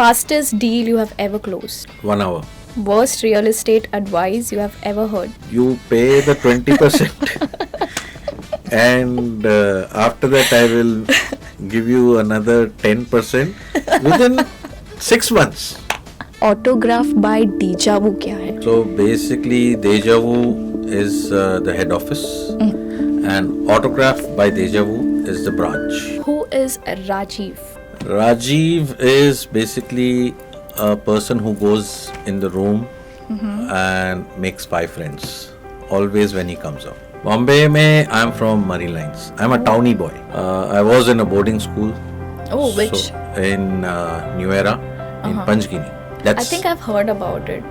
Fastest deal you have ever closed. 1 hour. Worst real estate advice you have ever heard. You pay the 20%, and after that, I will give you another 10% within 6 months. Autograph by deja vu क्या है? So basically, Deja Vu is the head office, and Autograph by Deja Vu is the branch. Who is Rajiv? Rajiv is basically a person who goes in the room and makes 5 friends, always when he comes out. Bombay mein, I'm from Marine Lines. I'm a townie boy. I was in a boarding school. Oh, which? So, in New Era, in Panchgini. I think I've heard about it.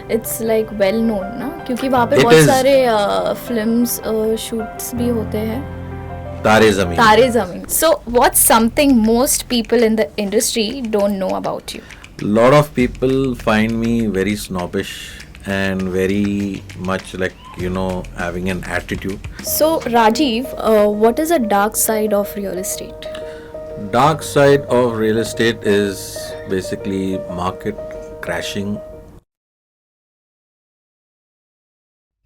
It's like well known ना, क्योंकि वहाँ पे It बहुत is. सारे films shoots भी होते हैं. Tare Zameen. तारे ज़मीन. So what's something most people in the industry don't know about you? Lot of people find me very snobbish and very much like, having an attitude. So Rajiv, what is a dark side of real estate? Dark side of real estate is basically market crashing.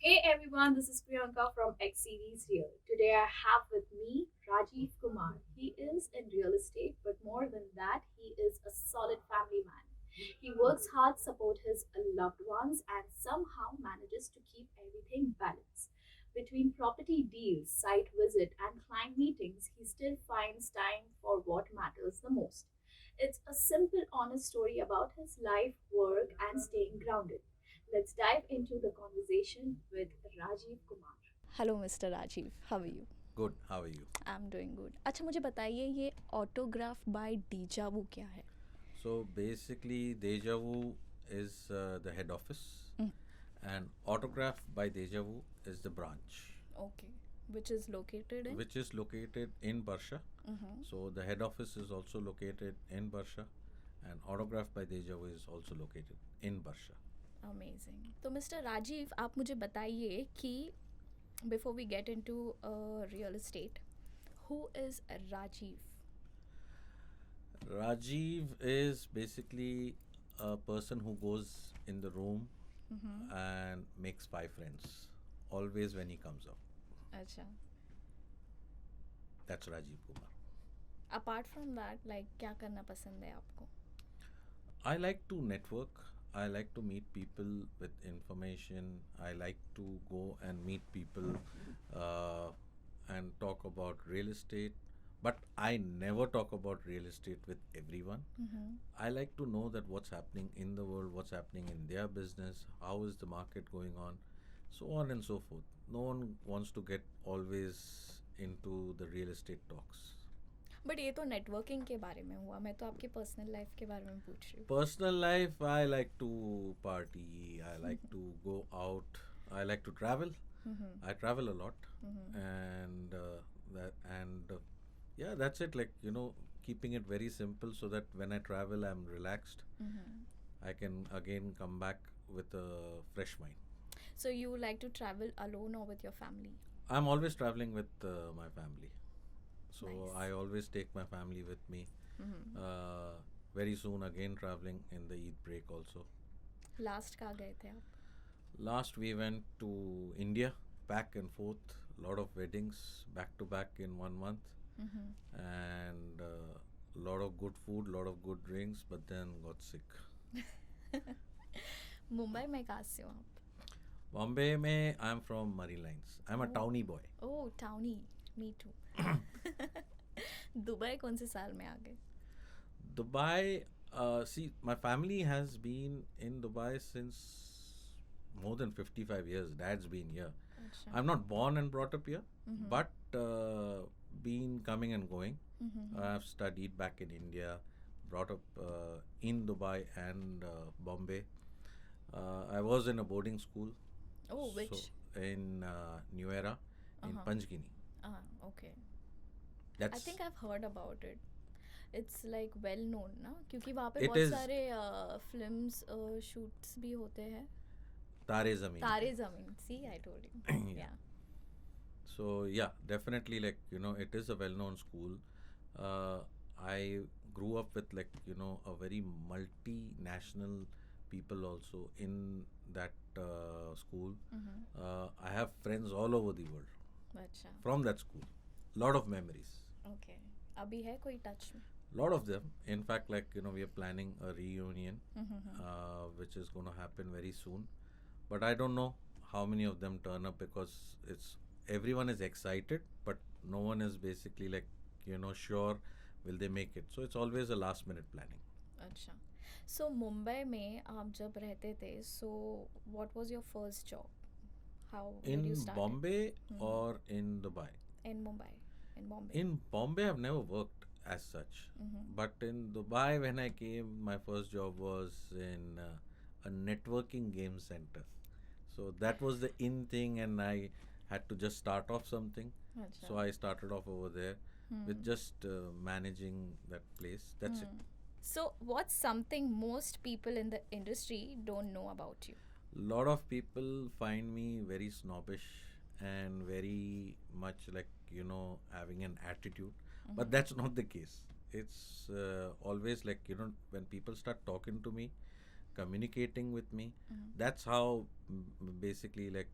Hey everyone, this is Priyanka from X Series here. Today I have with me Rajiv Kumar. He is in real estate, but more than that, he is a solid family man. He works hard, support his loved ones, and somehow manages to keep everything balanced. Between property deals, site visit, and client meetings, he still finds time for what matters the most. It's a simple, honest story about his life, work, and staying grounded. Let's dive into the conversation with Rajiv Kumar. Hello, Mr. Rajiv. How are you? Good, how are you? I'm doing good. अच्छा मुझे बताइए ये autograph bye डीजा वू क्या है? So basically, Deja Vu is the head office, and Autograph by Deja Vu is the branch, Okay. Which is located in? which is located in Barsha. So the head office is also located in Barsha, and Autograph by Deja Vu is also located in Barsha. Amazing. तो mister Rajiv आप मुझे बताइए कि before we get into real estate who is Rajiv? Rajiv is basically a person who goes in the room and makes 5 friends, always when he comes out. अच्छा. That's Rajiv Kumar. Apart from that like क्या करना पसंद है आपको? I like to network. I like to meet people with information. I like to go and meet people and talk about real estate. But I never talk about real estate with everyone. I like to know that what's happening in the world, what's happening in their business, how is the market going on, so on and so forth. No one wants to get always into the real estate talks. But ये तो networking के बारे में हुआ, मैं तो आपकी personal life के बारे में पूछ रही हूँ. Personal life, I like to party, I like to go out, I like to travel. I travel a lot, and yeah, that's it. Like, keeping it very simple so that when I travel, I'm relaxed. I can again come back with a fresh mind. So you like to travel alone or with your family? I'm always traveling with my family. So Nice. I always take my family with me. Very soon again traveling in the Eid break also. Last कहाँ गए थे आप? Last we went to India, back and forth, lot of weddings back to back in 1 month, and lot of good food, lot of good drinks, but then got sick. Mumbai में कहाँ से हो आप? Bombay mein, I'm from Marine Lines. I'm a townie boy. Oh townie, me too. Dubai कौन से साल में आ गए? Dubai, see, my family has been in Dubai since more than 55 years. Dad's been here. अच्छा. I'm not born and brought up here, but been coming and going. I've studied back in India, brought up in Dubai and Bombay. I was in a boarding school. Oh, which? So in New Era, in Panchgini. Okay. That's I think I've heard about it. It's like well known ना, क्योंकि वहाँ पे It बहुत is. सारे films shoots भी होते हैं. Tare Zameen. तारे ज़मीन. See, I told you. Yeah. So yeah, definitely, like, it is a well-known school. I grew up with, like, a very multinational people also in that school. Mm-hmm. I have friends all over the world अच्छा. from that school. Lot of memories. Okay. अभी है कोई touch में? Lot of them. In fact, like, we are planning a reunion, Mm-hmm. which is going to happen very soon. But I don't know how many of them turn up, because it's everyone is excited, but no one is basically, like, sure will they make it. So it's always a last minute planning. अच्छा. So Mumbai में आप जब रहते थे, so what was your first job? How did you In start it? Bombay Mm-hmm. or in Dubai? In Mumbai, in Bombay. In Bombay, I've never worked as such. Mm-hmm. But in Dubai, when I came, my first job was in a networking game center. So that was the in thing, and I had to just start off something. अच्छा. So I started off over there with Hmm. just managing that place. That's it. Hmm. So what's something most people in the industry don't know about you? Lot of people find me very snobbish and very much, like, having an attitude, but Mm-hmm. that's not the case. It's always like, when people start talking to me, communicating with me, Mm-hmm. that's how, basically, like,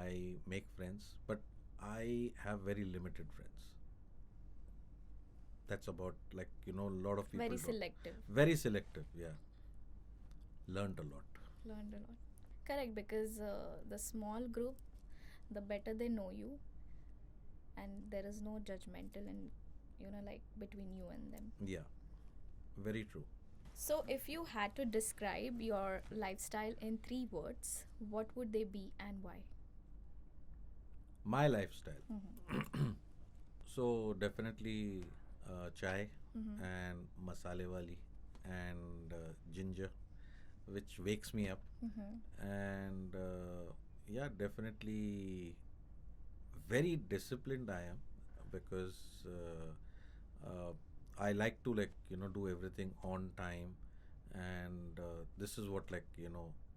I make friends, but I have very limited friends. That's about, like, a lot of people Very don't. selective. Very selective, yeah. Learned a lot. Learned a lot. Correct, because the small group, the better they know you, and there is no judgmental and like between you and them. Yeah, very true. So if you had to describe your lifestyle in 3 words, what would they be and why? My lifestyle. Mm-hmm. So definitely chai Mm-hmm. and masale wali and ginger, which wakes me up. Mm-hmm. And yeah, definitely very disciplined I am, because I like to, like, do everything on time, and this is what, like,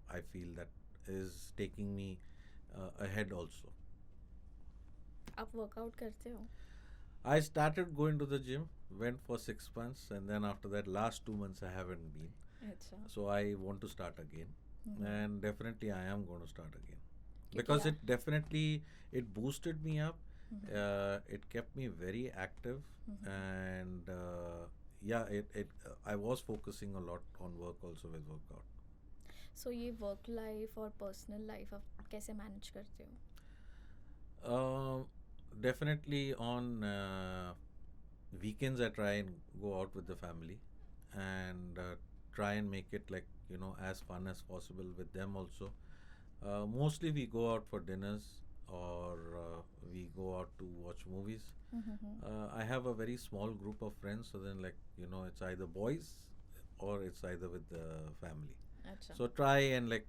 I feel that is taking me ahead also. आप workout करते हो? I started going to the gym, went for 6 months, and then after that, last 2 months I haven't been. अच्छा. So I want to start again, Mm-hmm. and definitely I am going to start again, क्योंकि because आप it definitely, it boosted me up. Mm-hmm. It kept me very active, Mm-hmm. and yeah, it I was focusing a lot on work also with workout. सो ये work life और personal life आप कैसे manage करते हो? Uh, Definitely on weekends I try and go out with the family, and try and make it, like, as fun as possible with them also. Mostly we go out for dinners, or we go out to watch movies. Mm-hmm. I have a very small group of friends, so then, like, it's either boys or it's either with the family. अच्छा. So try and, like,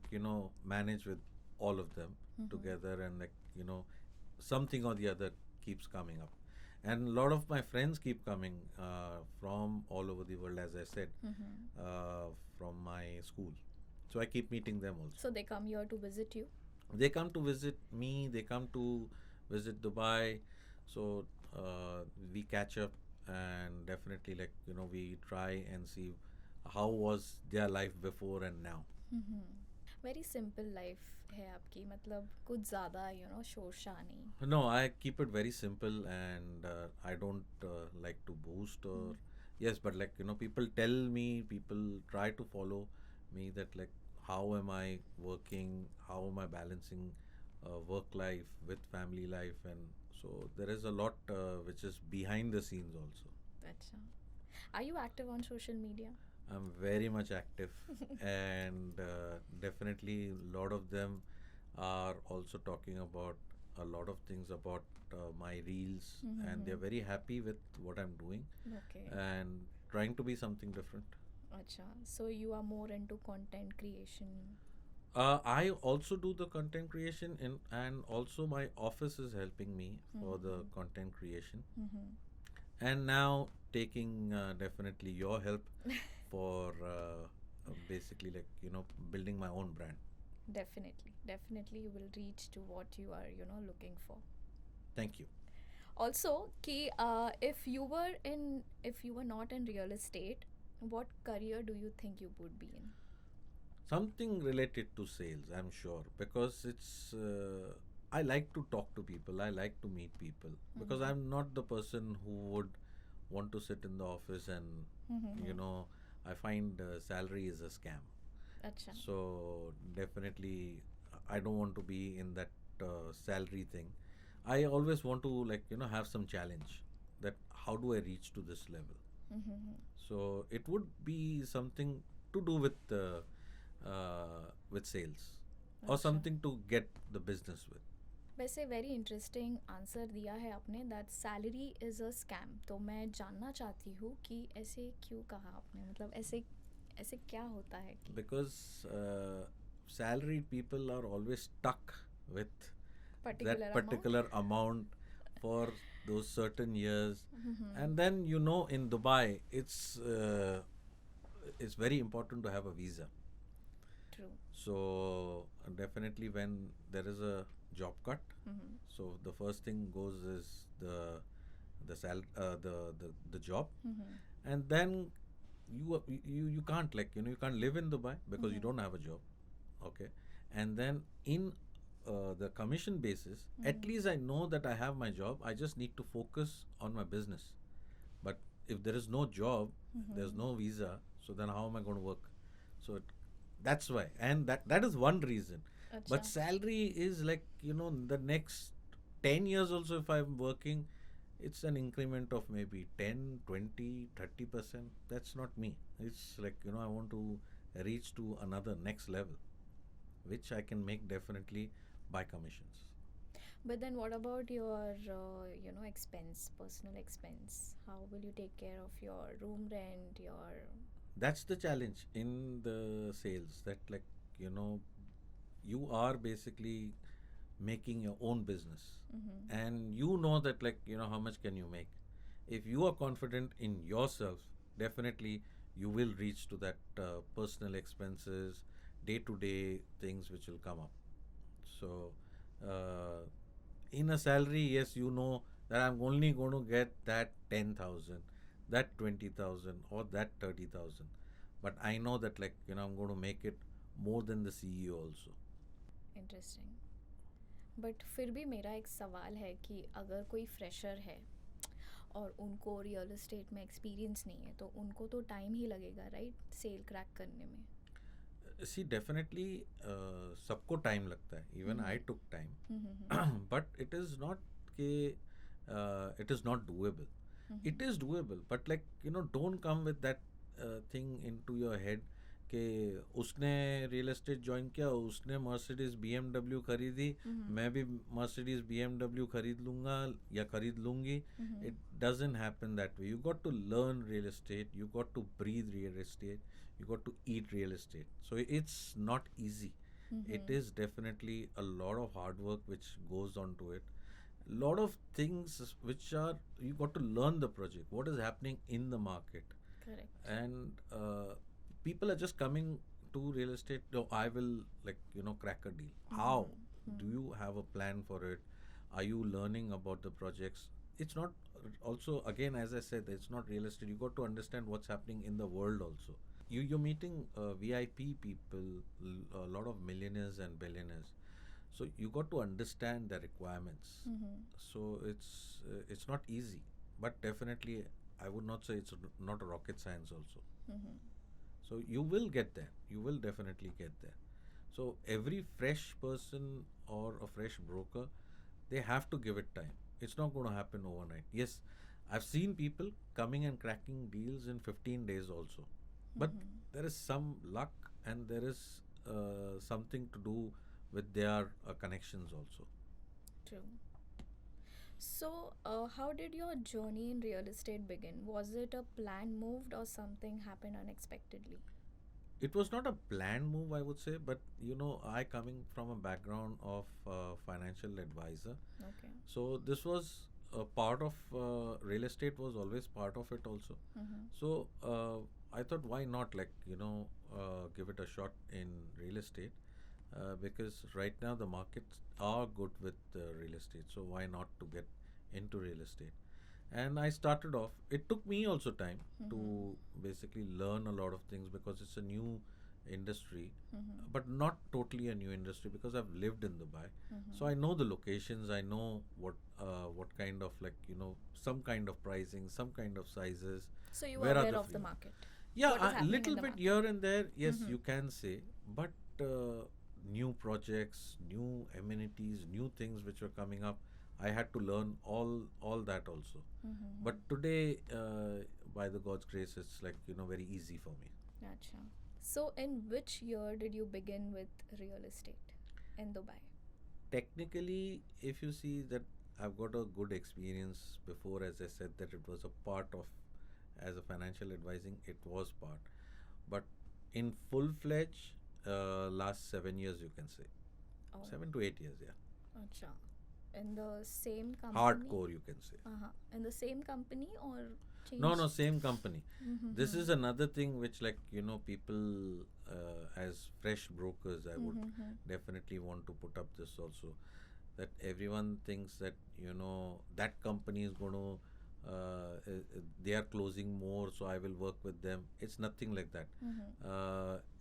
manage with all of them Mm-hmm. together, and, like, something or the other keeps coming up. And a lot of my friends keep coming from all over the world, as I said, Mm-hmm. from my school. So I keep meeting them also. So they come here to visit you? They come to visit me, they come to visit Dubai. So we catch up, and definitely, like, we try and see how was their life before and now. Mm-hmm. Very simple life है आपकी, मतलब कुछ ज़्यादा शोर शाह नहीं. No, I keep it very simple, and I don't like to boost or yes, but, like, people tell me, people try to follow me, that, like, how am I working, how am I balancing work life with family life, and so there is a lot which is behind the scenes also. अच्छा. Are you active on social media? I'm very much active, and definitely a lot of them are also talking about a lot of things about my reels, and they're very happy with what I'm doing Okay. and trying to be something different. अच्छा. So you are more into content creation. I also do the content creation, and also my office is helping me for the content creation, Mm-hmm. and now taking definitely your help for basically, like, building my own brand. Definitely, definitely you will reach to what you are looking for. Thank you. Also कि if you were not in real estate, what career do you think you would be in? Something related to sales, I'm sure, because it's. I like to talk to people. I like to meet people because Mm-hmm. I'm not the person who would want to sit in the office and, you Mm-hmm. know, I find salary is a scam. Acha. So definitely, I don't want to be in that salary thing. I always want to, like, have some challenge. That how do I reach to this level? Mm-hmm. So it would be something to do with sales or Acha. something to get the business with. वैसे very interesting answer दिया है आपने that salary is a scam. तो मैं जानना चाहती हूँ कि ऐसे क्यों कहा आपने, मतलब ऐसे ऐसे क्या होता है कि Because salaried people are always stuck with that particular amount. particular amount for those certain years. Mm-hmm. And then, in Dubai, it's very important to have a visa. True. So definitely when there is a job cut, Mm-hmm. so the first thing goes is the job, Mm-hmm. and then you can't, like, you can't live in Dubai because you Mm-hmm. don't have a job. Okay. And then in the commission basis, at Mm-hmm. least I know that I have my job. I just need to focus on my business. But if there is no job, there's Mm-hmm. no visa, so then how am I going to work? So that's why, and that is one reason. But अच्छा. salary is like, the next 10 years also, if I'm working, it's an increment of maybe 10, 20, 30%. That's not me. It's like, I want to reach to another next level, which I can make definitely by commissions. But then what about your expense, personal expense? How will you take care of your room rent, your That's the challenge in the sales, that, like, you know you are basically making your own business, mm-hmm. and you know that, like, how much can you make. If you are confident in yourself, definitely you will reach to that personal expenses, day to day things which will come up. So uh, in a salary, yes, you know that I'm only going to get that 10,000, that 20,000, or that 30,000. But I know that, like, I'm going to make it more than the CEO also. Interesting. But फिर भी मेरा एक सवाल है कि अगर कोई fresher है और उनको रियल एस्टेट में एक्सपीरियंस नहीं है तो उनको तो टाइम ही लगेगा, राइट, सेल क्रैक करने में. See, definitely, सबको टाइम लगता है. Even I took time, hmm. but it is not के it is not doable. It is doable, but, like, don't come with that thing into your head कि उसने real estate join किया, उसने Mercedes BMW खरीदी, मैं भी Mercedes BMW खरीद लूँगा या खरीद लूँगी. It doesn't happen that way. You got to learn real estate, you got to breathe real estate, you got to eat real estate. So it's not easy. It is definitely a lot of hard work which goes on to it. Lot of things which are, you got to learn the project, what is happening in the market. Correct. And people are just coming to real estate. No, I will, like, crack a deal. How do you have a plan for it? Are you learning about the projects? It's not, also, again, as I said, it's not real estate. You got to understand what's happening in the world also. You're meeting VIP people, a lot of millionaires and billionaires. So you got to understand the requirements. So it's not easy, but definitely I would not say it's not a rocket science also. So you will get there. You will definitely get there. So every fresh person or a fresh broker, they have to give it time. It's not going to happen overnight. Yes, I've seen people coming and cracking deals in 15 days also. But there is some luck, and there is something to do with their connections also. True. So, how did your journey in real estate begin? Was it a planned move or something happened unexpectedly? It was not a planned move, I would say, but, I coming from a background of financial advisor, Okay. so this was a part of real estate, was always part of it also. Mm-hmm. So I thought, why not, like, give it a shot in real estate, because right now the markets are good with real estate. So why not to get into real estate. And I started off. It took me also time to basically learn a lot of things because it's a new industry, but not totally a new industry because I've lived in Dubai. So I know the locations. I know what kind of, like, some kind of pricing, some kind of sizes. So you were Where are aware the of the free? market. Yeah, What is a happening in little the bit market? here and there. Yes, you can say, but new projects, new amenities, new things which were coming up. I had to learn all that also. But today, by the God's grace, it's like, very easy for me. Acha. So in which year did you begin with real estate in Dubai? Technically, if you see that, I've got a good experience before. As I said, that it was a part of, as a financial advising, it was part. But in full fledged, last 7 years, you can say. Oh, 7 to 8 years, yeah. acha. In the same company? Hardcore, you can say. Uh-huh. In the same company or changed? No, same company. Mm-hmm. This is another thing which, like, people, as fresh brokers, I would definitely want to put up this also. That everyone thinks that, that company is going to, they are closing more, so I will work with them. It's nothing like that.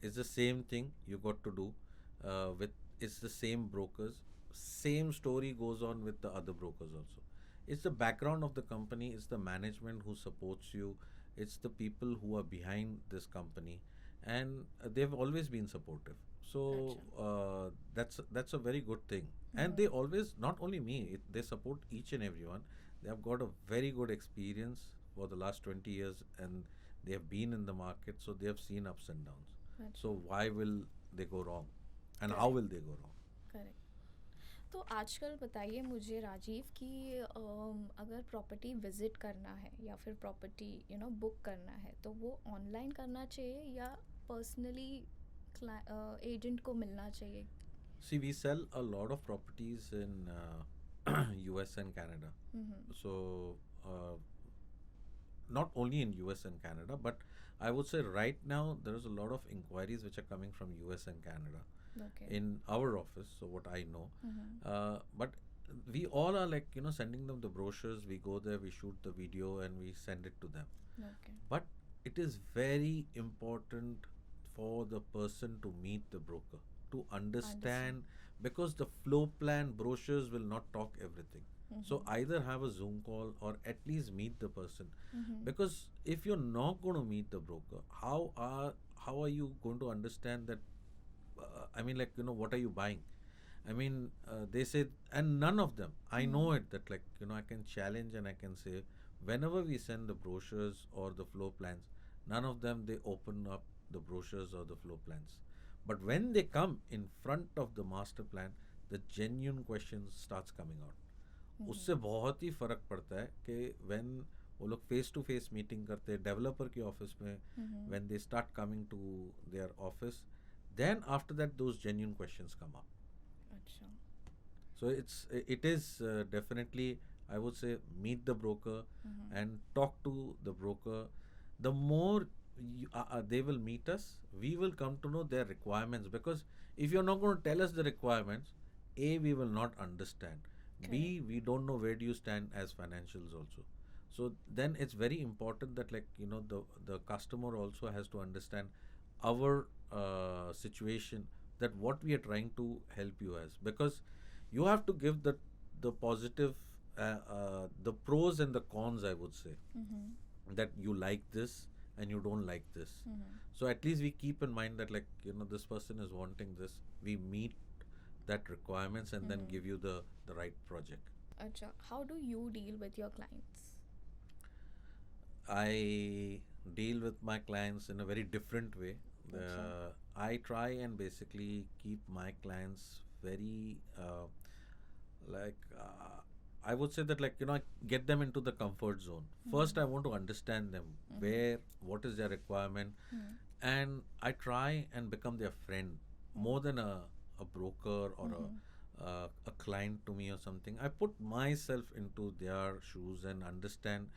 It's the same thing you got to do. With It's the same brokers. Same story goes on with the other brokers also. It's the background of the company. It's the management who supports you. It's the people who are behind this company, and they've always been supportive. So that's a very good thing. And they always, not only me, they support each and everyone. They have got a very good experience for the last 20 years, and they have been in the market, so they have seen ups and downs. So why will they go wrong, and how will they go wrong? Correct. तो आजकल बताइए मुझे राजीव कि अगर property visit करना है या फिर प्रॉपर्टी बुक करना है तो वो ऑनलाइन करना चाहिए या पर्सनली एजेंट को मिलना चाहिए? See, we sell a lot of properties in US and Canada. So, not only in US and Canada, but I would say right now there is a lot of inquiries which are coming from US and Canada Okay. in our office. So, what I know. But we all are, like, sending them the brochures. We go there, we shoot the video, and we send it to them. Okay. But it is very important for the person to meet the broker, to understand, because the floor plan brochures will not talk everything. So either have a Zoom call or at least meet the person. Because if you're not going to meet the broker, how are you going to understand that? I mean, like, what are you buying? I mean, they say, and none of them, I know it, that, like, I can challenge and I can say, whenever we send the brochures or the floor plans, none of them, they open up the brochures or the floor plans. But when they come in front of the master plan, the genuine questions starts coming out. उससे बहुत ही फ़र्क पड़ता है कि when वो लोग face to face meeting करते हैं डेवलपर के ऑफिस में, when they start coming to their office, then after that those genuine questions come up. अच्छा. So it is definitely, I would say, meet the broker and talk to the broker. The more they will meet us, we will come to know their requirements, because if you're not going to tell us the requirements, A, we will not understand. B, we don't know where do you stand as financials also. So then it's very important that, like, the customer also has to understand our situation, that what we are trying to help you as, because you have to give the positive, the pros and the cons, I would say, that you like this and you don't like this. So at least we keep in mind that, like, this person is wanting this, we meet that requirements and then give you the right project. अच्छा. How do you deal with your clients? I deal with my clients in a very different way. I try and basically keep my clients very, like, I would say that, like, I get them into the comfort zone. First, I want to understand them, what is their requirement, and I try and become their friend more than a broker or a client to me or something. I put myself into their shoes and understand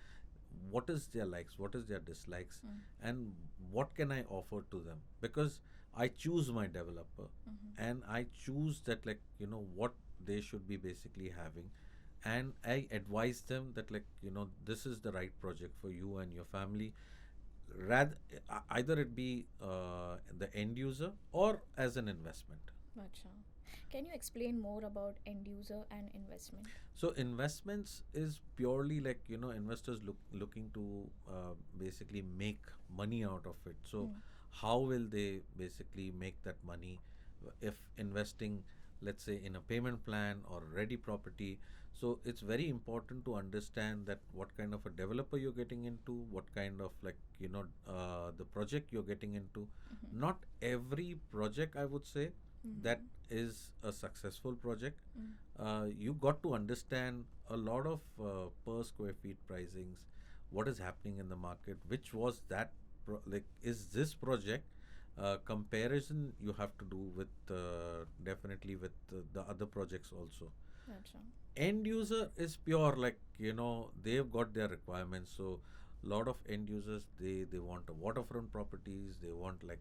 what is their likes, what is their dislikes, and what can I offer to them, because I choose my developer and I choose that, like, what they should be basically having. and I advise them that, like, this is the right project for you and your family. Rather, either it be the end user or as an investment. Acha. Can you explain more about end user and investment? So investments is purely like, investors looking to basically make money out of it. So Hmm. how will they basically make that money if investing, let's say, in a payment plan or ready property? So it's very important to understand that what kind of a developer you're getting into, what kind of, like, the project you're getting into. Mhm. Not every project, I would say, that Mhm. is a successful project. Mm. You got to understand a lot of per square feet pricings, what is happening in the market, which was that like, is this project comparison you have to do with definitely with the other projects also. Acha. End user is pure, like, they've got their requirements. So lot of end users, they want a waterfront properties, they want, like,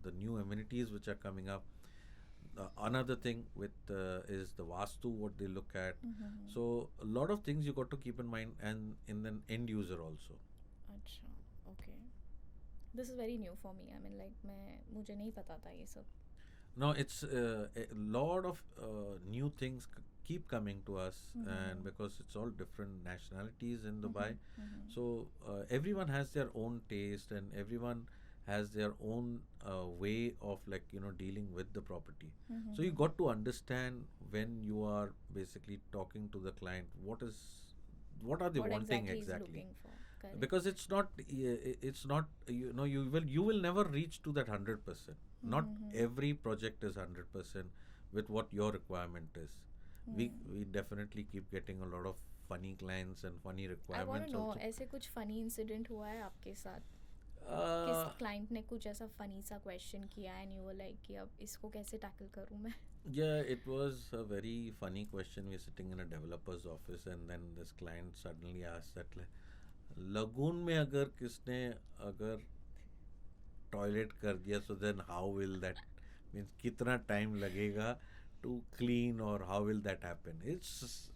the new amenities which are coming up. Another thing with is the vastu, what they look at. Mhm. So a lot of things you got to keep in mind, and in the end user also. अच्छा, okay. This is very new for me. I mean, like मैं मुझे नहीं पता था ये सब. Now it's a lot of new things keep coming to us, and Mhm. because it's all different nationalities in Dubai, Mhm. Mhm. so everyone has their own taste, and everyone has their own way of, like, dealing with the property. So you Mhm. got to understand when you are basically talking to the client, what are they What wanting exactly is exactly. looking for? Correct. Because it's not, you will never reach to that 100%. Not Mhm. every project is 100% with what your requirement is. We definitely keep getting a lot of funny clients and funny I want to requirements know also. ऐसे कुछ funny incident हुआ है आपके साथ? किस uh, client ने कुछ ऐसा funny सा question किया and you were like कि अब इसको कैसे tackle करूँ मैं? yeah, it was a very funny question. We're sitting in a developer's office, and then this client suddenly asked that, like, lagoon में अगर किसने अगर टॉयलेट कर दिया, so then how will that, means कितना टाइम लगेगा to clean, or how will that happen? It's,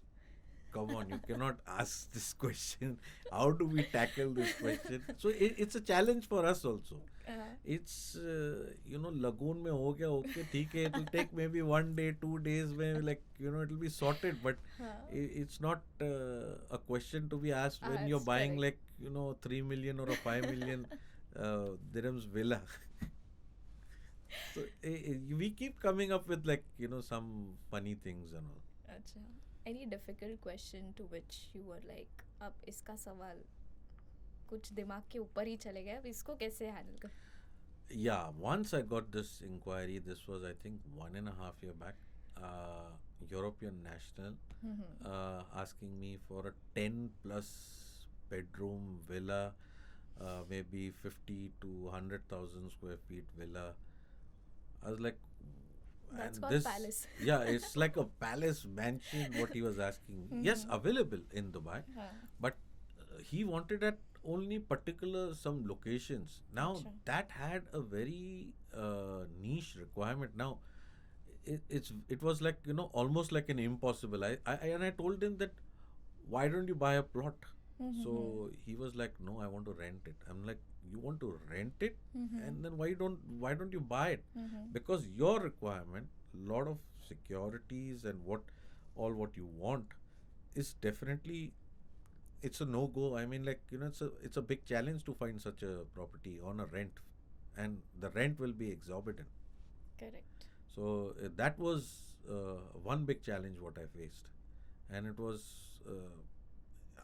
come on, you cannot ask this question. How do we tackle this question? So it's a challenge for us also. हाँ. It's lagoon में हो गया, okay, ठीक है, it'll take maybe 1 day 2 days में, like, it'll be sorted, but हाँ. it's not a question to be asked when you're That's buying, correct. like, 3 million or a 5 million dirhams villa. So we keep coming up with, like, some funny things and all. अच्छा. Any difficult question to which you were like अब इसका सवाल कुछ दिमाग के ऊपर ही चले गए अब इसको कैसे हैंडल कर. Yeah, once I got this inquiry, this was, I think, 1.5 year back. European national asking me for a 10 plus bedroom villa, maybe 50 to 100,000 square feet villa. I was like, That's and called this, palace. yeah, it's like a palace mansion, what he was asking me. Yes, available in Dubai, हाँ. but he wanted at only particular some locations. Now अच्छा. that had a very niche requirement. Now it was like, almost like an impossible. And I told him that, why don't you buy a plot? So he was like, no, I want to rent it. I'm like, you want to rent it, and then why don't you buy it? Because your requirement, lot of securities and what you want is definitely, it's a no go. I mean, like, it's a big challenge to find such a property on a rent, and the rent will be exorbitant. Correct. So that was one big challenge what I faced, and it was,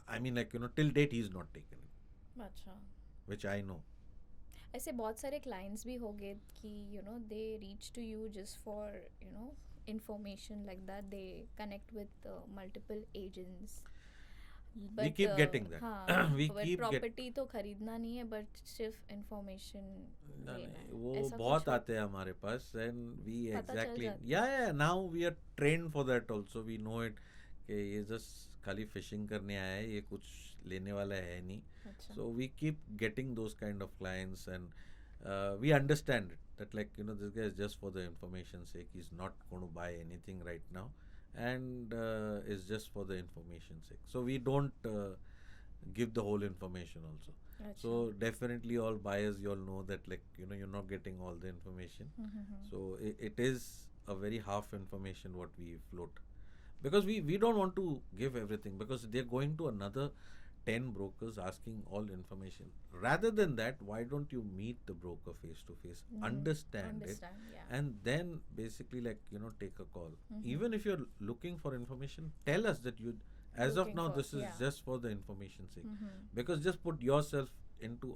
I mean, like, till date he's not taken it, अच्छा. which I know. ऐसे बहुत सारे clients भी हो गए कि they reach to you just for information like that. They connect with multiple agents. We But keep getting that. हाँ, We but keep get property तो खरीदना नहीं है but सिर्फ information ना, लेना नहीं, है. वो ऐसा बहुत कुछ हो. आते हैं हमारे पास, and we पता चल exactly, जाता है. yeah, now we are trained for that also. We know it कि ये just खाली फिशिंग करने आया है, ये कुछ लेने वाला है नहीं. अच्छा. So we keep getting those kind of clients, and we understand it that, like, this guy is just for the information sake. He's not going to buy anything right now, and is just for the information sake. So we don't give the whole information also. So Acha. definitely all buyers, you all know that, like, you're not getting all the information. So it is a very half information what we float, because we don't want to give everything, because they're going to another 10 brokers asking all information. Rather than that, why don't you meet the broker face to face, understand it, Understand, yeah. and then basically, like, take a call. Mhm. Even if you're looking for information, tell us that you, as of Looking now, for, this is yeah. just for the information sake. Mhm. Because just put yourself into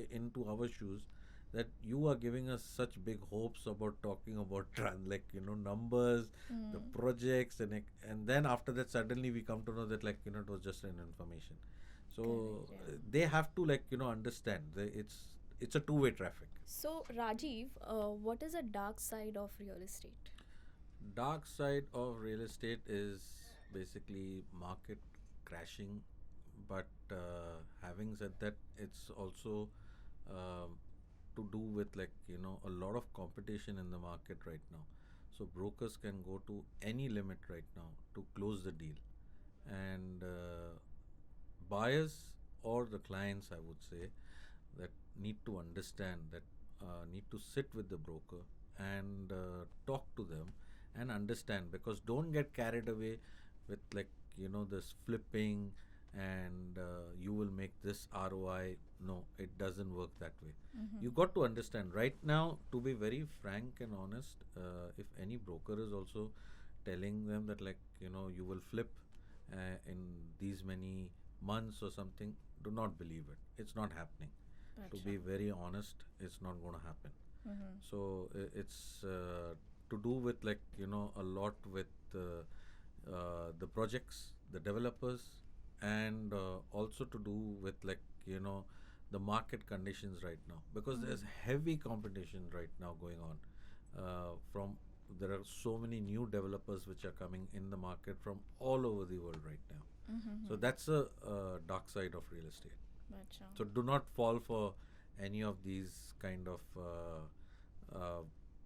into our shoes, that you are giving us such big hopes about talking about like, numbers, the projects, and then after that suddenly we come to know that, like, it was just an information. So Correct, yeah. they have to, like, understand that it's a two-way traffic. So, Rajiv, what is a dark side of real estate? Dark side of real estate is basically market crashing, but having said that, it's also um, to do with, like, a lot of competition in the market right now. So brokers can go to any limit right now to close the deal, and buyers or the clients, I would say, that need to understand that, need to sit with the broker and talk to them and understand, because don't get carried away with, like, this flipping, and you will make this ROI. No, it doesn't work that way. You got to understand right now, to be very frank and honest, if any broker is also telling them that, like, you will flip in these many months or something, do not believe it. It's not happening. To Acha. be very honest, it's not going to happen. Mhm. So it's to do with, like, a lot with the projects, the developers, and also to do with, like, the market conditions right now, because there's heavy competition right now going on, from there are so many new developers which are coming in the market from all over the world right now. So that's a dark side of real estate. Acha. So do not fall for any of these kind of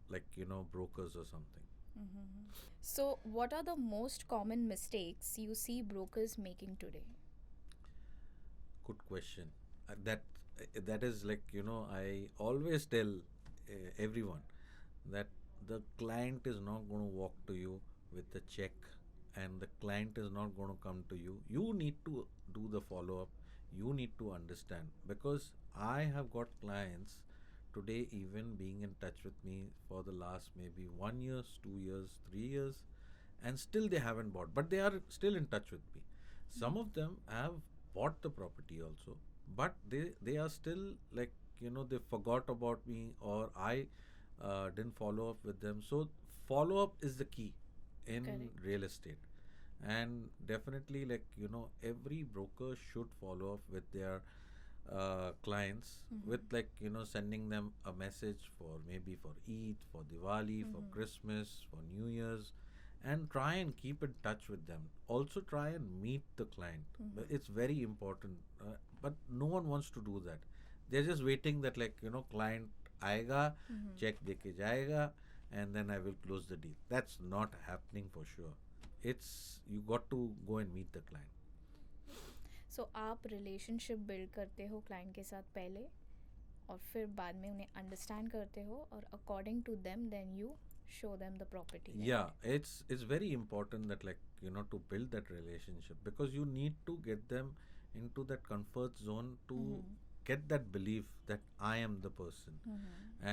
like, brokers or something. So, what are the most common mistakes you see brokers making today? Good question. That is, like, I always tell everyone that the client is not going to walk to you with a check, and the client is not going to come to you. You need to do the follow up. You need to understand, because I have got clients today even being in touch with me for the last maybe 1 year, 2 years, 3 years, and still they haven't bought, but they are still in touch with me. Some of them have bought the property also, but they are still, like, they forgot about me, or I didn't follow up with them. So follow up is the key in Correct. real estate, and definitely, like, every broker should follow up with their clients, with, like, sending them a message for maybe for Eid, for Diwali, for Christmas, for New Year's, and try and keep in touch with them. Also try and meet the client. It's very important, but no one wants to do that. They're just waiting that, like, client आएगा, check देके जाएगा, and then I will close the deal. That's not happening for sure. It's, you got to go and meet the client. सो आप relationship build करते हो client के साथ पहले और फिर बाद में उन्हें अंडरस्टैंड करते हो और according to them then you show them the property, Yeah, right? it's very important that, like, to build that relationship, because you need to get them into that comfort zone to get that belief that I am the person.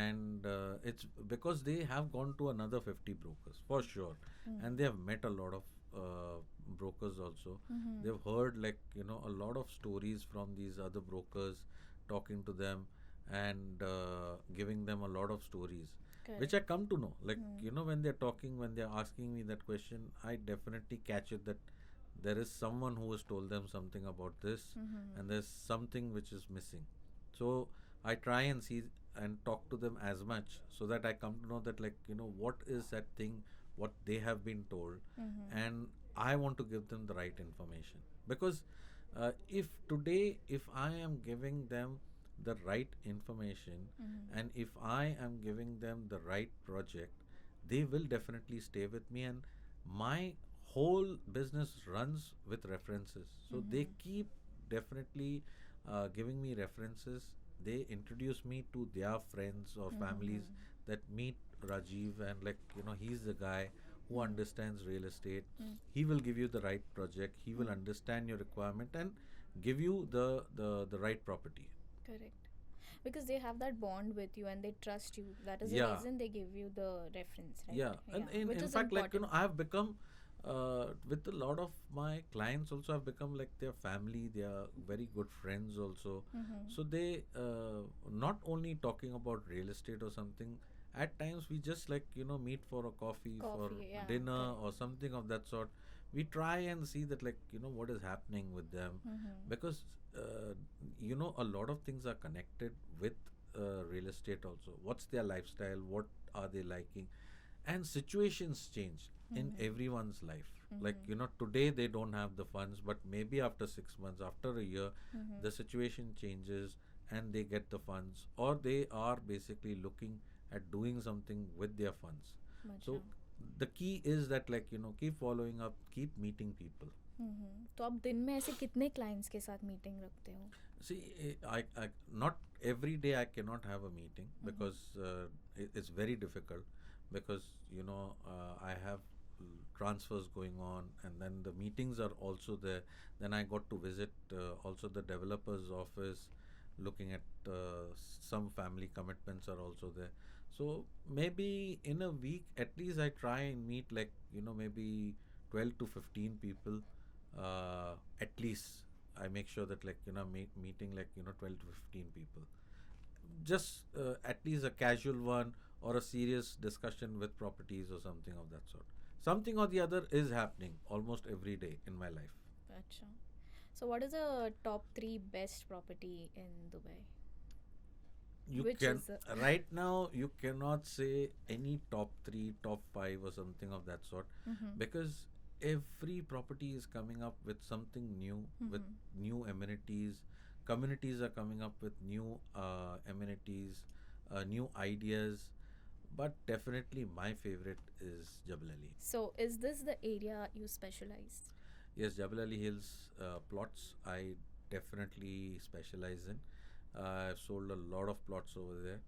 And it's because they have gone to another 50 brokers for sure, and they have met a lot of brokers also. They've heard, like, a lot of stories from these other brokers, talking to them, and giving them a lot of stories, which I come to know. Like, when they're talking, when they're asking me that question, I definitely catch it that there is someone who has told them something about this, and there's something which is missing. So I try and see and talk to them as much, so that I come to know that, like, what is that thing, what they have been told, and I want to give them the right information. Because if today, if I am giving them the right information, and if I am giving them the right project, they will definitely stay with me, and my whole business runs with references. So they keep definitely giving me references. They introduce me to their friends or families that meet Rajiv, and like, he's the guy who understands real estate. He will give you the right project. He will understand your requirement and give you the right property. Correct. Because they have that bond with you and they trust you. That is the Yeah. reason they give you the reference, right? Yeah, and Which in is fact, like, important. I have become with a lot of my clients also, I've become like their family. They are very good friends also. So they not only talking about real estate or something. At times we just like, meet for a coffee, for Coffee, yeah, dinner correct. or something of that sort. We try and see that, like, what is happening with them, because a lot of things are connected with real estate also. What's their lifestyle, what are they liking, and situations change in everyone's life. Like, today they don't have the funds, but maybe after 6 months, after a year, the situation changes and they get the funds, or they are basically looking at doing something with their funds. अच्छा. So the key is that, like, keep following up, keep meeting people. तो आप दिन में ऐसे कितने clients के साथ meeting रखते हो? See, I not every day I cannot have a meeting, because it's very difficult, because I have transfers going on, and then the meetings are also there. Then I got to visit also the developer's office, looking at some family commitments are also there. So maybe in a week at least I try and meet, like, maybe 12 to 15 people, at least. I make sure that, like, meeting, like, 12 to 15 people, just at least a casual one or a serious discussion with properties or something of that sort. Something or the other is happening almost every day in my life. अच्छा. So what is the top 3 best property in Dubai? You Which can is the right now you cannot say any top 3, top 5 or something of that sort, because every property is coming up with something new, with new amenities. Communities are coming up with new amenities, new ideas. But definitely my favorite is Jabal Ali. So is this the area you specialize? Yes, Jabal Ali Hills plots I definitely specialize in. I've sold a lot of plots over there.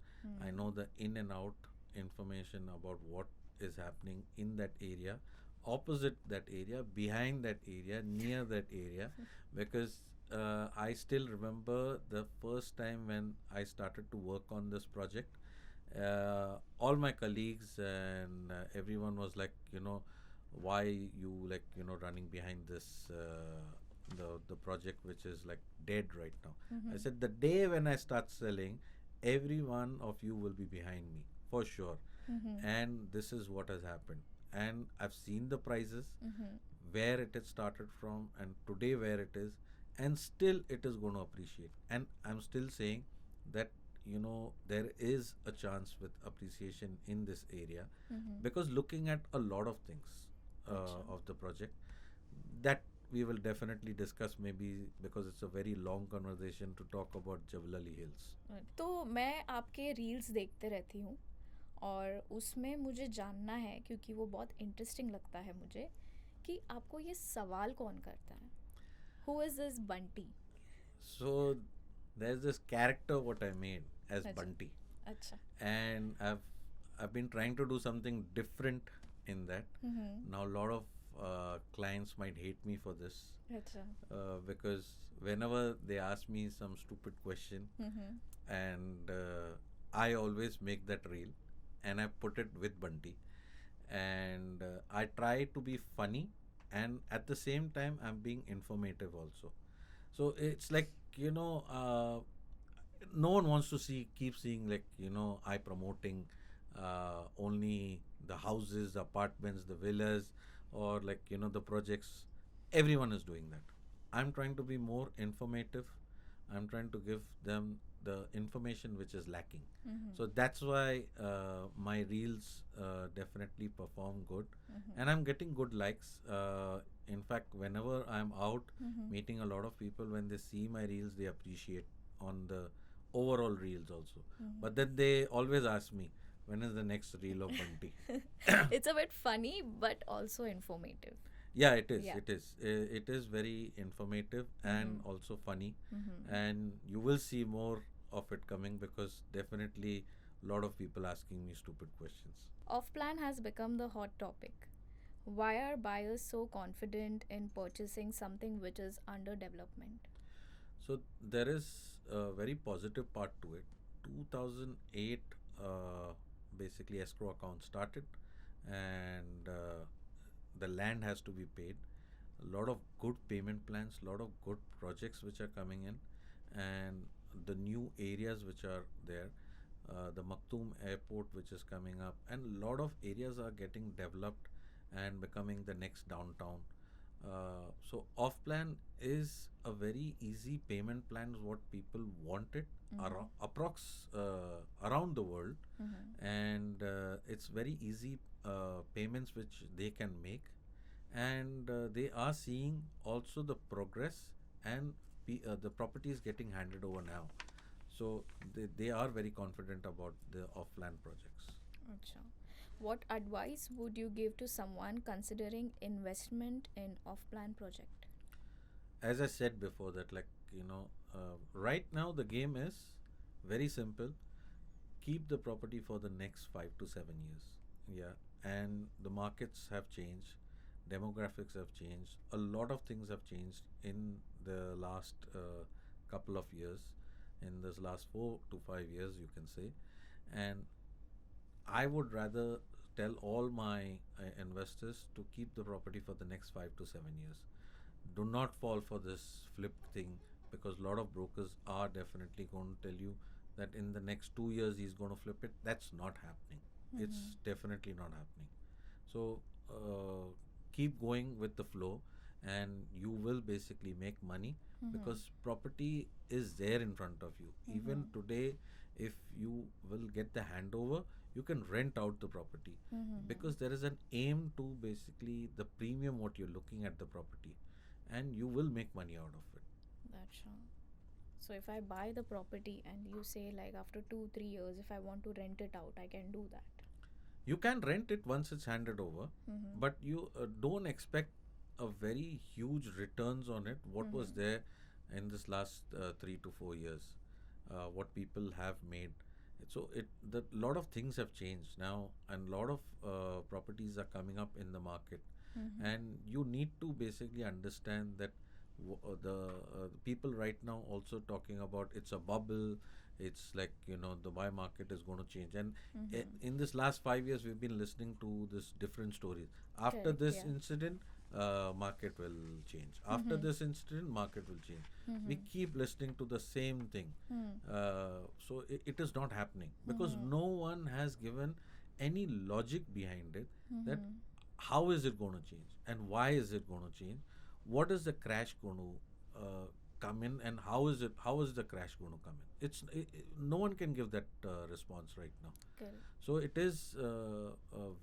I know the in and out information about what is happening in that area, opposite that area, behind that area, near that area, because I still remember the first time when I started to work on this project. All my colleagues and everyone was like, why you, like, running behind this the project which is like dead right now. I said, the day when I start selling, every one of you will be behind me for sure. And this is what has happened, and I've seen the prices, where it had started from, and today where it is, and still it is going to appreciate. And I'm still saying that, there is a chance with appreciation in this area, because looking at a lot of things Acha. of the project, that we will definitely discuss, maybe, because it's a very long conversation to talk about Jebel Ali Hills. तो मैं आपके reels देखते रहती हूँ और उसमें मुझे जानना है, क्योंकि वो बहुत इंटरेस्टिंग लगता है मुझे, कि आपको ये सवाल कौन करता है? Who is this Bunty? So there's this character what I made as अच्छा. Bunty, अच्छा. and I've been trying to do something different in that. Now a lot of clients might hate me for this, अच्छा. because whenever they ask me some stupid question, and I always make that reel and I put it with Bunty, and I try to be funny, and at the same time I'm being informative also. So it's like, no one wants to keep seeing, like, I promoting only the houses, the apartments, the villas, or, like, the projects. Everyone is doing that. I'm trying to be more informative. I'm trying to give them the information which is lacking. So that's why my reels definitely perform good, and I'm getting good likes. In fact, whenever I'm out meeting a lot of people, when they see my reels, they appreciate on the overall reels also. But then they always ask me, when is the next reel of Bunty? It's a bit funny, but also informative. Yeah, it is. Yeah. It is. It is very informative and Mhm. also funny, Mhm. and you will see more of it coming because definitely a lot of people asking me stupid questions. Off plan has become the hot topic. Why are buyers so confident in purchasing something which is under development? So there is a very positive part to it. 2008, basically escrow account started, and the land has to be paid. A lot of good payment plans, a lot of good projects which are coming in, and the new areas which are there. The Maktoum airport which is coming up, and a lot of areas are getting developed and becoming the next downtown. So off plan is a very easy payment plan is what people wanted Mhm. around the world, Mhm. and it's very easy payments which they can make, and they are seeing also the progress, and the property is getting handed over now, so they are very confident about the off-land projects. Acha. What advice would you give to someone considering investment in off plan project? As I said before, that like right now the game is very simple. Keep the property for the next 5 to 7 years. Yeah, and the markets have changed, demographics have changed, a lot of things have changed in the last couple of years, in this last 4 to 5 years, you can say. And I would rather tell all my investors to keep the property for the next 5 to 7 years. Do not fall for this flip thing, because a lot of brokers are definitely going to tell you that in the next 2 years he's going to flip it. That's not happening. It's Mhm. definitely not happening. So keep going with the flow, and you will basically make money, Mhm. because property is there in front of you. Even Mhm. today, if you will get the handover, you can rent out the property, Mhm. because there is an aim to basically the premium what you're looking at the property, and you will make money out of it. That's all. So if I buy the property and you say like after 2 3 years, if I want to rent it out, I can do that. You can rent it once it's handed over, Mhm. but you don't expect a very huge returns on it. What was Mhm. there in this last 3 to 4 years? What people have made. So it the lot of things have changed now, and lot of properties are coming up in the market, Mhm. and you need to basically understand that the people right now also talking about it's a bubble. It's like the buy market is going to change, and Mhm. in this last 5 years we've been listening to this different stories. After Correct. this Yeah. incident, market will change. After Mhm. this incident, market will change. We Mhm. keep listening to the same thing. Mhm. So it is not happening, because Mhm. no one has given any logic behind it, that Mhm. how is it going to change and why is it going to change, what is the crash going to come in, and how is the crash going to come in. No one can give that response right now. Correct. So it is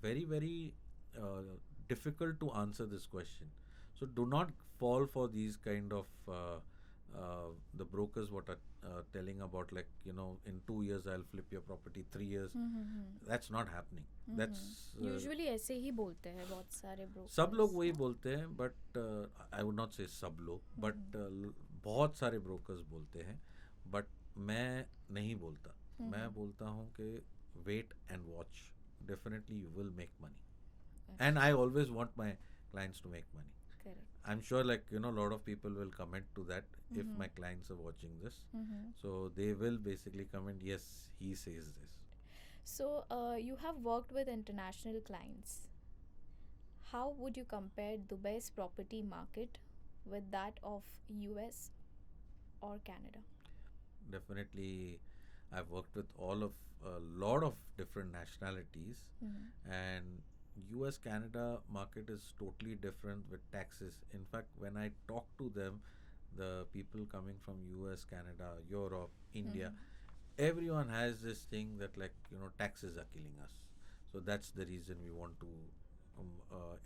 very very difficult to answer this question. So do not fall for these kind of the brokers what are telling about, like in 2 years I'll flip your property, 3 years. Mhm. That's not happening. Mhm. That's usually ऐसे ही बोलते हैं बहुत सारे सब लोग brokers वही ना. बोलते हैं, बट आई वुड नॉट से सब लोग, Mhm. बट बहुत सारे ब्रोकर्स बोलते हैं, बट मैं नहीं बोलता. मैं Mhm. बोलता हूँ कि wait and watch. Definitely you will make money, and अच्छा. I always want my clients to make money. Correct. I'm sure, like a lot of people will comment to that if my Mhm. clients are watching this. Mhm. So they will basically comment, yes, he says this. So you have worked with international clients. How would you compare Dubai's property market with that of US or Canada? Definitely, I've worked with all of a lot of different nationalities, Mhm. and US Canada market is totally different with taxes. In fact, when I talk to them, the people coming from US, Canada, Europe, India, Mhm. everyone has this thing that, like taxes are killing us. So that's the reason we want to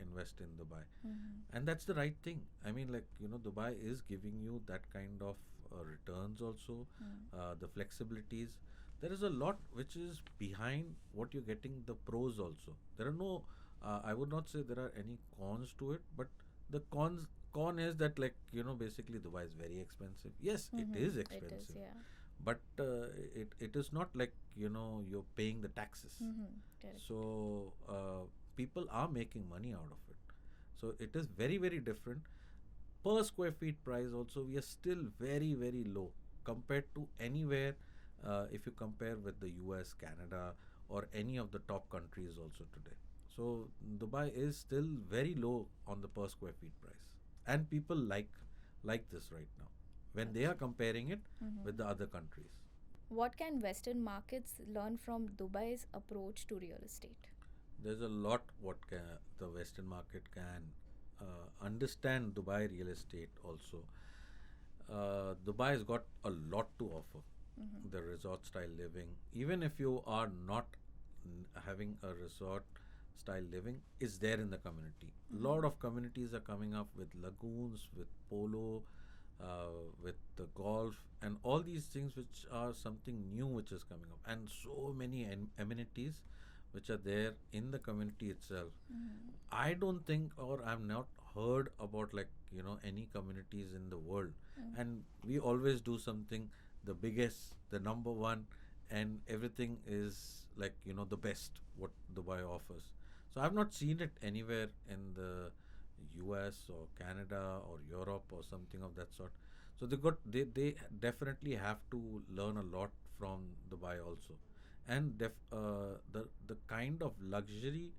invest in Dubai, Mhm. and that's the right thing. I mean, like Dubai is giving you that kind of returns also, Mhm. the flexibilities. there is a lot which is behind what you're getting, the pros also. There are no, I would not say there are any cons to it, but the con is that, like, basically Dubai is very expensive. Yes, it is It is, expensive, yeah. but it is not like, you're paying the taxes. Correct. So people are making money out of it. So it is very, very different. Per square feet price also, we are still very, very low compared to anywhere, if you compare with the US, Canada, or any of the top countries also today. So Dubai is still very low on the per square feet price, and people like this right now when they are comparing it with the other countries. What can Western markets learn from Dubai's approach to real estate? There's a lot what the Western market can understand Dubai real estate also. Dubai has got a lot to offer. The resort style living, even if you are not having a resort style living, is there in the community. A lot of communities are coming up with lagoons, with polo, with the golf, and all these things which are something new which is coming up, and so many amenities which are there in the community itself. I don't think, or I've not heard about, like, any communities in the world. And we always do something the biggest, the number one, and everything is like, the best what Dubai offers. So I've not seen it anywhere in the US or Canada or Europe or something of that sort. So they definitely have to learn a lot from Dubai also. And the kind of luxury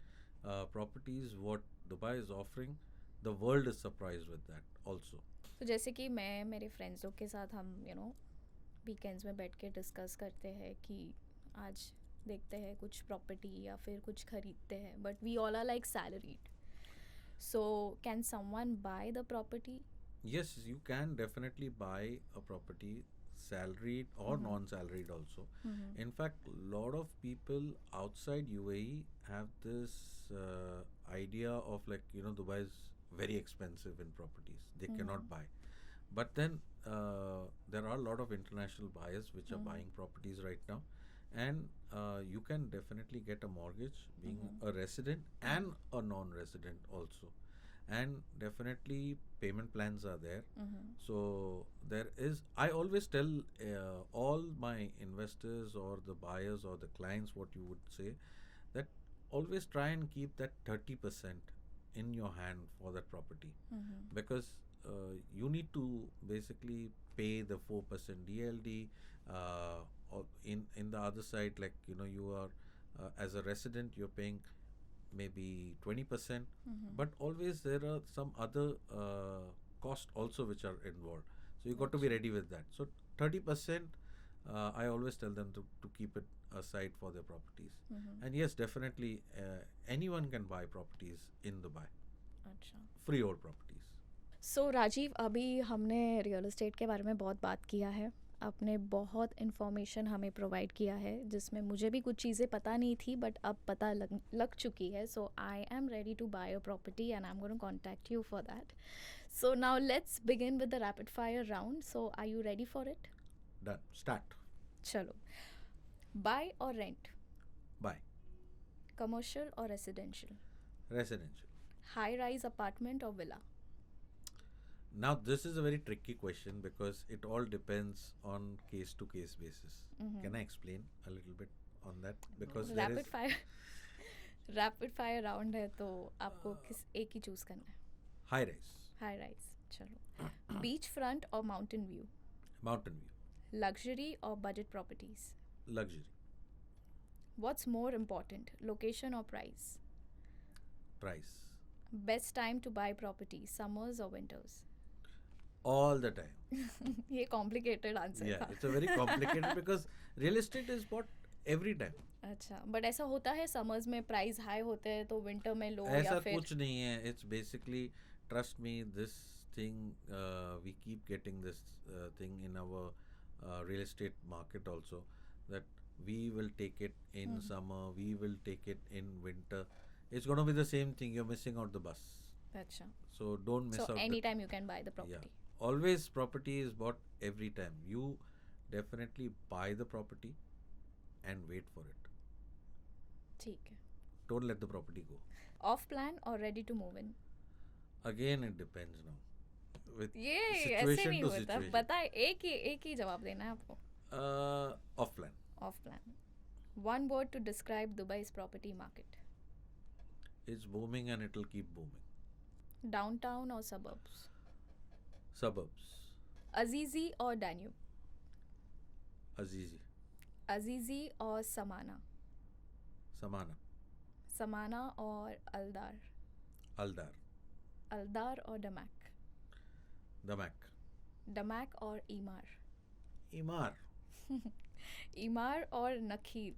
properties what Dubai is offering, the world is surprised with that also. तो जैसे कि मैं मेरे friends लोग के साथ हम weekends में बैठ के डिस्कस करते हैं कि आज देखते हैं कुछ प्रॉपर्टी या फिर कुछ खरीदते हैं, but we all are like salaried. So can someone buy the property? Yes, you can definitely buy a property, salaried or non-salaried also. In fact, a lot of people outside UAE have this idea of, like, Dubai is very expensive in properties. They cannot buy. But then there are a lot of international buyers which are buying properties right now. And you can definitely get a mortgage being a resident and a non-resident also. And definitely payment plans are there. So there is, I always tell all my investors or the buyers or the clients, what you would say, that always try and keep that 30% in your hand for that property. Because you need to basically pay the 4% DLD, or in the other side, like, you are as a resident, you're paying maybe 20%. But always there are some other cost also which are involved, so you got to be ready with that. So 30%, I always tell them to keep it aside for their properties. And yes, definitely anyone can buy properties in Dubai, अच्छा. freehold properties. सो राजीव, अभी हमने real estate के बारे में बहुत बात किया है. आपने बहुत इन्फॉर्मेशन हमें प्रोवाइड किया है जिसमें मुझे भी कुछ चीज़ें पता नहीं थी, बट अब पता लग चुकी है. सो I am ready to bye a property and I am going to contact you for that. So now let's begin with the rapid fire round. So are you ready for it? Done. Start. चलो. Bye और rent? Buy. Commercial और residential? Residential. High rise apartment और villa? Now this is a very tricky question because it all depends on case to case basis. Can I explain a little bit on that? Because there rapid is fire rapid fire round है, तो आपको किस एक ही choose करना है? high rise, high rise. चलो. Beach front और mountain view? mountain view, luxury और budget properties? luxury, what's more important, location और price? price, best time to buy property, summers और विंटर्स? all the time. ये complicated answer Yeah, था. it's a very complicated because real estate is bought every time. अच्छा, but ऐसा होता है summers में price high होते हैं तो विंटर में लो, ऐसा या फिर? कुछ नहीं है. It's basically, trust me, this thing, we keep getting this thing in our real estate market also, that we will take it in summer, we will take it in winter. It's going to be the same thing. You're missing out the bus. अच्छा. So don't miss So out. Any time you can by the Yeah. Property. Always property is bought every time. You definitely buy the property. and wait for it. ठीक है. Don't let the property go. Off plan or ready to move in? Again, it depends now. With ये ऐसे situation नहीं to होता. situation. बताए, एक ही जवाब देना है आपको. Off plan. Off plan. One word to describe Dubai's property market. It's booming and it'll keep booming. Downtown or suburbs? Suburbs. Azizi or Danube? Azizi. Azizi or Samana? Samana. Samana or Aldar? Aldar. Aldar or Damak? Damak. Damak or Imar? Imar. Imar or Nakhil?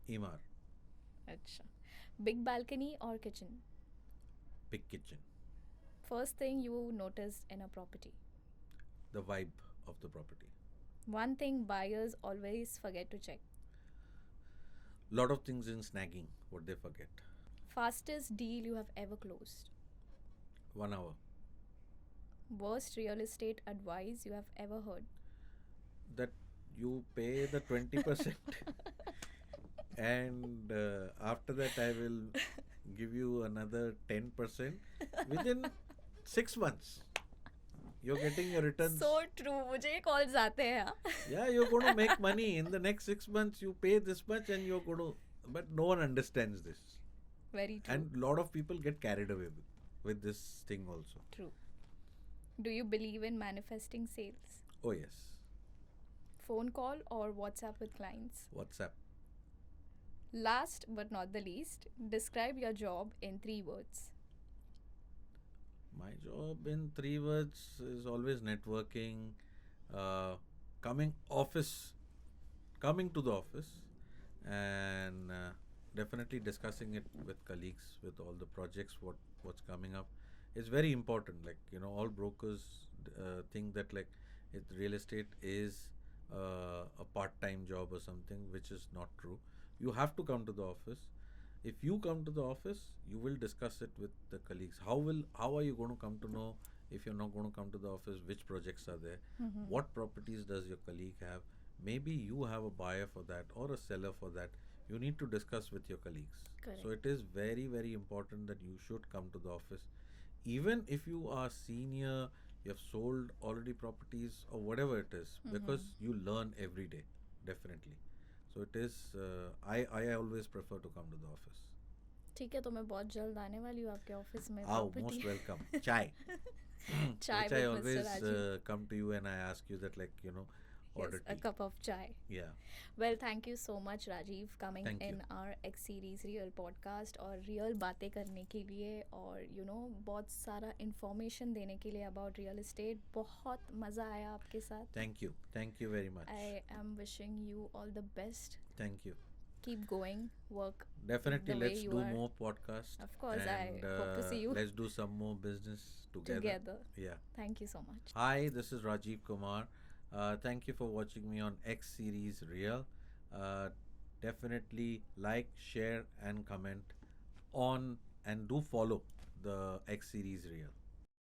Imar. अच्छा. Big balcony or kitchen? Big kitchen. First thing you noticed in a property. The vibe of the property. One thing buyers always forget to check. Lot of things in snagging, what they forget. Fastest deal you have ever closed. 1 hour. Worst real estate advice you have ever heard. That you pay the 20% and after that I will give you another 10% within 6 months. You're getting your returns. So true. मुझे ये calls आते हैं हाँ. Yeah, you're going to make money. In the next 6 months, you pay this much and you're going to... But no one understands this. Very true. And a lot of people get carried away with this thing also. True. Do you believe in manifesting sales? Oh, yes. Phone call or WhatsApp with clients? WhatsApp. Last but not the least, describe your job in 3 words. My job in 3 words is always networking, coming to the office, and definitely discussing it with colleagues, with all the projects, what's coming up. It's very important. Like, you know, all brokers think that like real estate is a part-time job or something, which is not true. You have to come to the office. If you come to the office, you will discuss it with the colleagues. How are you going to come to know, if you're not going to come to the office, which projects are there? What properties does your colleague have? Maybe you have a buyer for that or a seller for that. You need to discuss with your colleagues. Correct. So it is very, very important that you should come to the office. Even if you are senior, you have sold already properties or whatever it is, because you learn every day, definitely. So it is, I always prefer to come to the office. ठीक है, तो मैं बहुत जल्द आने वाली हूँ आपके ऑफिस में. Oh, property. most welcome. Chai. Chai Which with I Mr. always Rajiv. come to you and I ask you that, like, you know, order Yes, a tea. cup of chai. Yeah. Well, thank you so much, Rajiv, coming Thank you. in our X series Real podcast और real बातें करने के लिए और बहुत सारा information देने के लिए about real estate. बहुत मज़ा आया आपके साथ. Thank you. Thank you very much. I am wishing you all the best. Thank you. Keep going, work. Definitely, the way let's you do are. more podcasts. Of course, and, I hope to see you Let's do some more business together. together. Yeah. Thank you so much. Hi, this is Rajiv Kumar. Thank you for watching me on X Series Real. Definitely like, share, and comment on, and do follow the X Series Real.